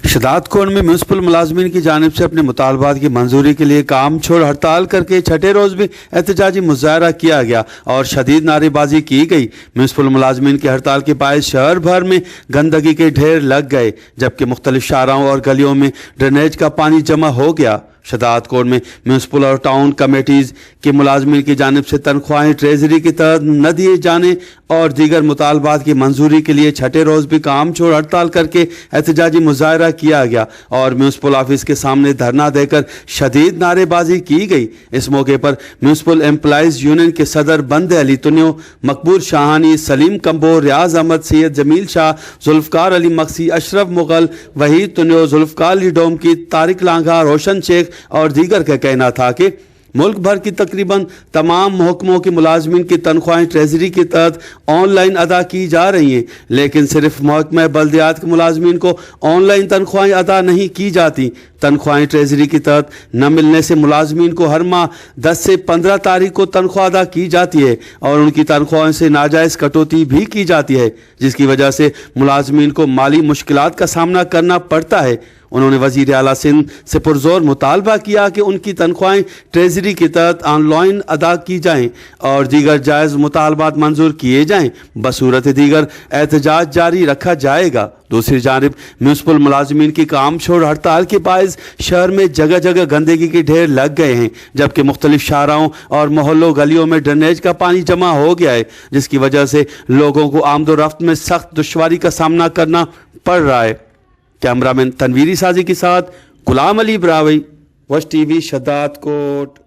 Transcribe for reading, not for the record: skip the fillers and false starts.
शदात coat में municipal मुलाजमीन की जानिब से अपने मुतालबात की मंजूरी के लिए काम छोड़ हड़ताल करके छठे रोज़ भी एहतजाजी मुजाहरा किया गया और शदीद नारेबाजी की गई। म्यूनसिपल मुलाजमीन की हड़ताल के बायस शहर भर में गंदगी के ढेर लग गए, जबकि मुख्तलिफ शाहराओं और गलियों में ड्रेनेज का पानी जमा हो गया। शदात कोट में म्यूनसिपल और टाउन कमेटीज़ के मुलाजमीन की जानिब से तनख्वाहें ट्रेजरी की तहत न दिए जाने और दीगर मुतालबात की मंजूरी के लिए छठे रोज़ भी काम छोड़ हड़ताल करके एहतजाजी मुजाहरा किया गया और म्यूनसिपल ऑफिस के सामने धरना देकर शदीद नारेबाजी की गई। इस मौके पर म्यूनसिपल एम्प्लॉइज़ यूनियन के सदर बंदे अली तुन्यो, मकबूल शाहानी, सलीम कंबो, रियाज अहमद, सैयद जमील शाह, जुल्फ़कार अली मक्सी, अशरफ मुगल, वहीद तुन्यो, जुल्फ़कार अली डोम की, तारिक लांघा, रोशन शेख और दीगर का कहना था कि मुल्क भर की तकरीबन तमाम महकमों के मुलाजमीन की तनख्वाहें ट्रेजरी के तहत ऑनलाइन अदा की जा रही हैं, लेकिन सिर्फ महकमा बल्दियात के मुलाजमीन को ऑनलाइन तनख्वाहें अदा नहीं की जाती। तनख्वाहें ट्रेजरी की तहत न मिलने से मुलाजमीन को हर माह 10 से 15 तारीख को तनख्वाह अदा की जाती है और उनकी तनख्वाहों से नाजायज़ कटौती भी की जाती है, जिसकी वजह से मुलाजमीन को माली मुश्किलात का सामना करना पड़ता है। उन्होंने वज़ीर आला सिंध से पुरज़ोर मुतालबा किया कि उनकी तनख्वाहें ट्रेजरी के तहत ऑनलाइन अदा की जाएं और दीगर जायज़ मुतालबात मंजूर किए जाएं। बसूरत दीगर एहतजाज जारी रखा जाएगा। दूसरी जानिब म्यूनसिपल मुलाजमीन की काम छोड़ हड़ताल के बायस शहर में जगह जगह गंदगी के ढेर लग गए हैं, जबकि मुख्तलिफ शाहराओं और मोहल्लों गलियों में ड्रेनेज का पानी जमा हो गया है, जिसकी वजह से लोगों को आमदोरफ्त में सख्त दुश्वारी का सामना करना पड़ रहा है। कैमरामैन तनवीरी साजी के साथ गुलाम अली ब्रावी, वश टीवी, शदात कोट।